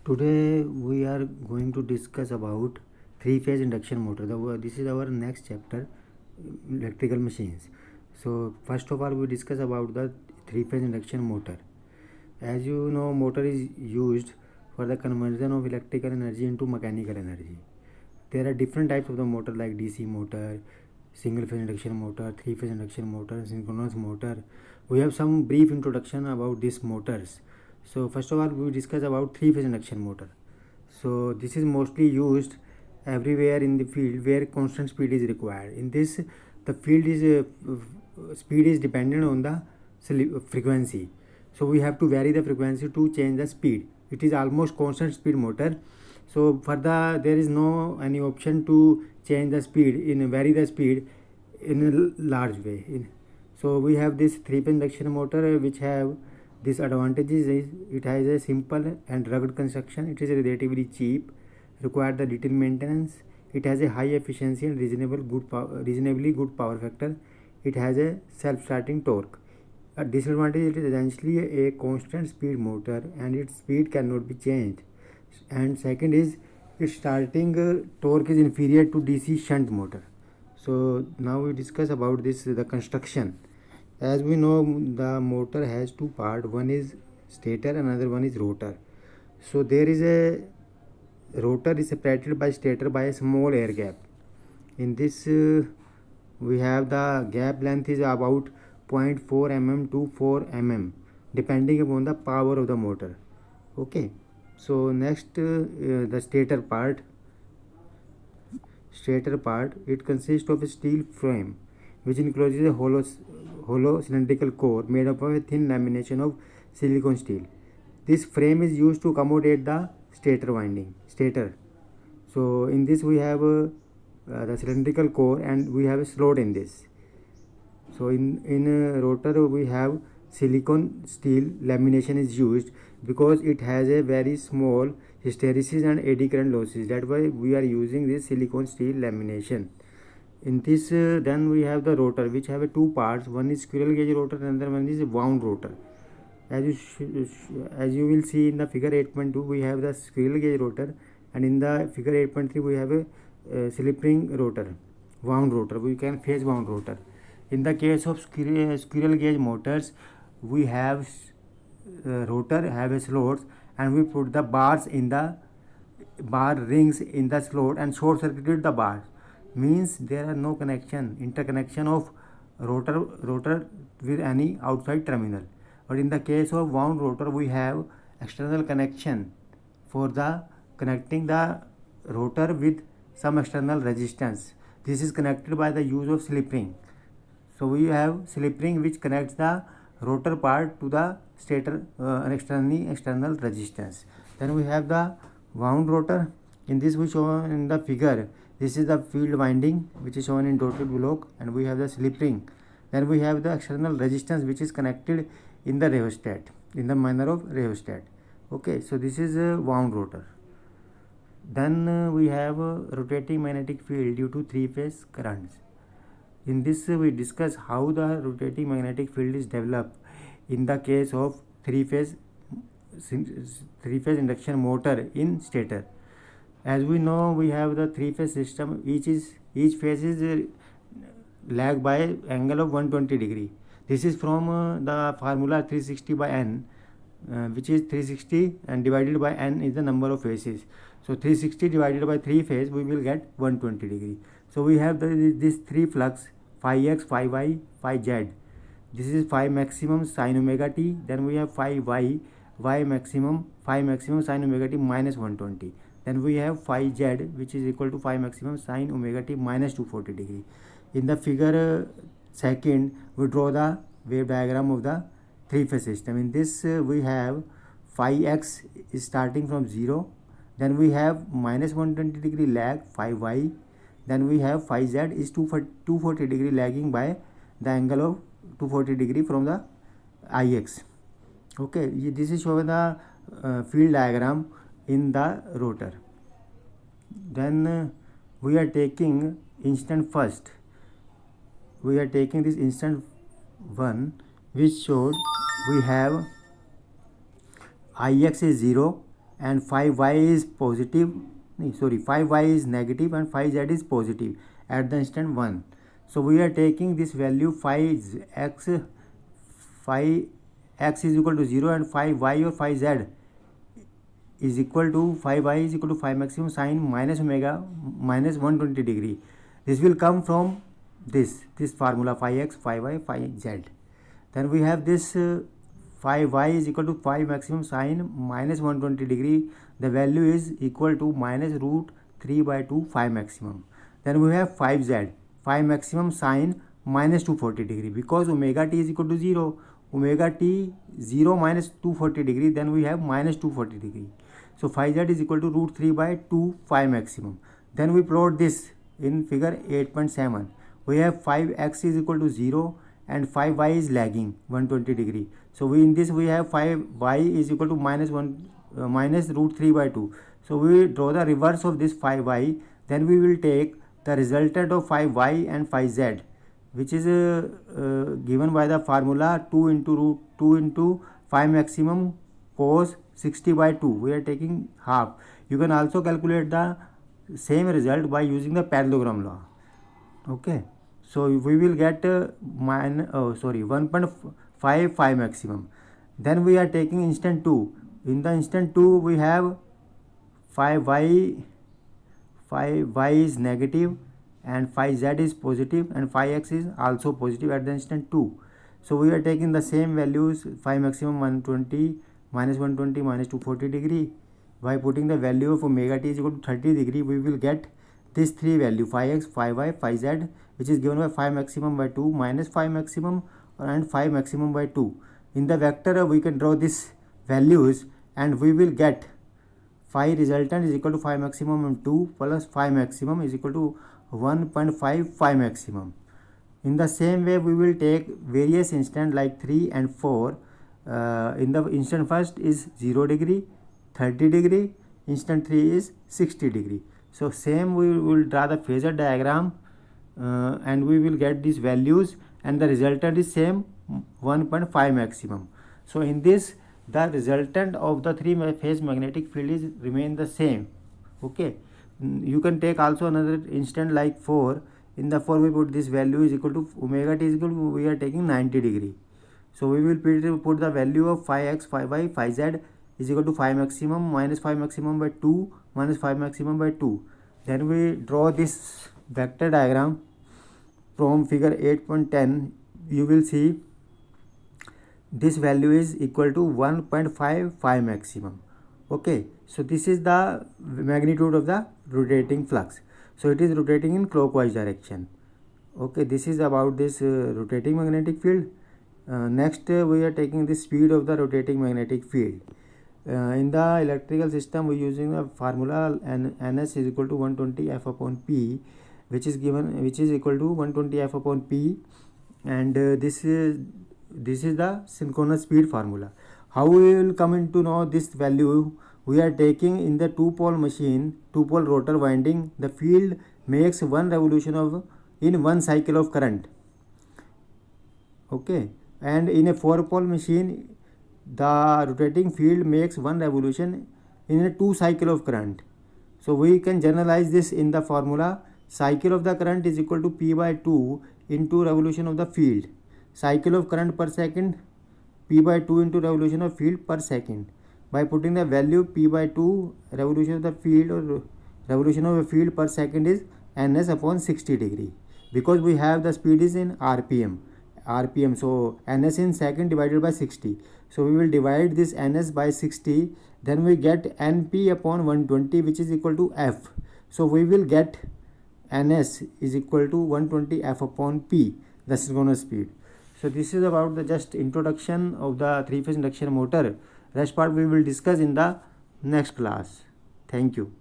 Today we are going to discuss about three-phase induction motor. This is our next chapter, electrical machines. So first of all, we discuss about the three-phase induction motor. As you know, motor is used for the conversion of electrical energy into mechanical energy. There are different types of the motor like DC motor, single phase induction motor, three phase induction motor, synchronous motor. We have some brief introduction about these motors. So first of all, we discuss about three phase induction motor. So this is mostly used everywhere in the field where constant speed is required. In this, the field is speed is dependent on the frequency. So we have to vary the frequency to change the speed. It is almost constant speed motor. So for the there is no any option to change the speed in vary the speed in a large way. So we have this three-phase induction motor which have this advantages is it has a simple and rugged construction. It is relatively cheap, require the little maintenance. It has a high efficiency and reasonably good power factor. It has a self-starting torque. A disadvantage, it is essentially a constant speed motor and its speed cannot be changed. And second is its starting torque is inferior to DC shunt motor. So now we discuss about this the construction. As we know, the motor has two parts. One is stator, another one is rotor. So there is a rotor is separated by stator by a small air gap. In this we have the gap length is about 0.4 mm to 4 mm depending upon the power of the motor. Okay, so next the stator part. It consists of a steel frame which encloses a hollow cylindrical core made up of a thin lamination of silicon steel. This frame is used to accommodate the stator. So in this we have the cylindrical core and we have a slot in this. So in a rotor we have silicon steel lamination is used because it has a very small hysteresis and eddy current losses. That's why we are using this silicon steel lamination. In this then we have the rotor which have two parts. One is squirrel cage rotor and another one is wound rotor. As you will see in the figure 8.2 we have the squirrel cage rotor, and in the figure 8.3 we have a slip ring rotor, wound rotor. We can phase wound rotor. In the case of squirrel cage motors, we have rotor have a slot and we put the bars in the bar rings in the slot and short circuited the bars. Means there are no interconnection of rotor with any outside terminal. But in the case of wound rotor we have external connection for the connecting the rotor with some external resistance. This is connected by the use of slip ring. So we have slip ring which connects the rotor part to the stator external resistance. Then we have the wound rotor. In this we show in the figure. This is the field winding which is shown in dotted block, and we have the slip ring. Then we have the external resistance which is connected in the rheostat in the manner of rheostat. Okay, so this is a wound rotor. Then we have a rotating magnetic field due to three-phase currents. In this we discuss how the rotating magnetic field is developed in the case of three-phase induction motor in stator. As we know, we have the three-phase system. Each phase is lag by angle of 120 degree. This is from the formula 360 by n, which is 360 and divided by n is the number of phases. So 360 divided by 3 phase we will get 120 degree. So we have this three flux phi x, phi y, phi z. This is phi maximum sin omega t. Then we have phi y, phi maximum sin omega t minus 120. Then we have phi z which is equal to phi maximum sin omega t minus 240 degree. In the figure second we draw the wave diagram of the three phase system. In this we have phi x is starting from 0. Then we have minus 120 degree lag phi y. Then we have phi z is 240 degree lagging by the angle of 240 degree from the ix. Okay, this is showing the field diagram in the rotor. Then we are taking instant first. We are taking this instant which showed we have ix is 0 and phi y is positive, 5y is negative and phi z is positive at the instant 1. So we are taking this value phi x is equal to 0 and phi y or phi z is equal to phi y is equal to phi maximum sine minus omega minus 120 degree. This will come from this formula phi x, phi y, phi z. Then we have this phi y is equal to phi maximum sine minus 120 degree. The value is equal to minus root 3 by 2 phi maximum. Then we have phi z, phi maximum sine minus 240 degree, because omega t is equal to 0. Omega t 0 minus 240 degree, then we have minus 240 degree. So phi z is equal to root 3 by 2 phi maximum. Then we plot this in figure 8.7. We have phi x is equal to 0 and phi y is lagging 120 degree. So in this we have phi y is equal to minus root 3 by 2. So we draw the reverse of this phi y. Then we will take the resultant of phi y and phi z, which is given by the formula 2 into root 2 into phi maximum cos 60 by 2. We are taking half. You can also calculate the same result by using the parallelogram law. Okay, so we will get 1.5 phi maximum. Then we are taking instant 2. In the instant 2 we have phi y is negative and phi z is positive and phi x is also positive at the instant 2. So we are taking the same values, phi maximum 120 minus 120 minus 240 degree. By putting the value of omega t is equal to 30 degree, we will get this three value phi x, phi y, phi z, which is given by phi maximum by 2 minus phi maximum and phi maximum by 2. In the vector we can draw these values and we will get phi resultant is equal to phi maximum and 2 plus phi maximum is equal to 1.5 phi maximum. In the same way we will take various instant like 3 and 4. In the instant first is 0 degree, 30 degree, instant 3 is 60 degree. So same we will draw the phasor diagram and we will get these values and the resultant is same 1.5 maximum. So in this the resultant of the three phase magnetic field is remain the same. Okay, you can take also another instant like 4. In the 4 we put this value is equal to omega t is equal to, we are taking 90 degree. So we will put the value of phi x, phi y, phi z is equal to phi maximum minus phi maximum by 2 minus phi maximum by 2. Then we draw this vector diagram from figure 8.10. You will see this value is equal to 1.5 phi maximum. Okay, so this is the magnitude of the rotating flux. So it is rotating in clockwise direction. Okay, this is about this rotating magnetic field. Next we are taking the speed of the rotating magnetic field. In the electrical system we are using the formula ns is equal to 120 f upon p, which is equal to 120 f upon p, and this is the synchronous speed formula. How we will come into know this value? We are taking in the two-pole machine, two-pole rotor winding, the field makes one revolution in one cycle of current. Okay, and in a four-pole machine the rotating field makes one revolution in a 2 cycle of current. So we can generalize this in the formula cycle of the current is equal to p by 2 into revolution of the field. Cycle of current per second, p by 2 into revolution of field per second. By putting the value p by 2 revolution of the field or revolution of a field per second is ns upon 60 degree, because we have the speed is in rpm. So ns in second divided by 60. So we will divide this ns by 60. Then we get np upon 120, which is equal to f. So we will get ns is equal to 120 f upon p, the synchronous speed. So this is about the just introduction of the three-phase induction motor. Rest part we will discuss in the next class. Thank you.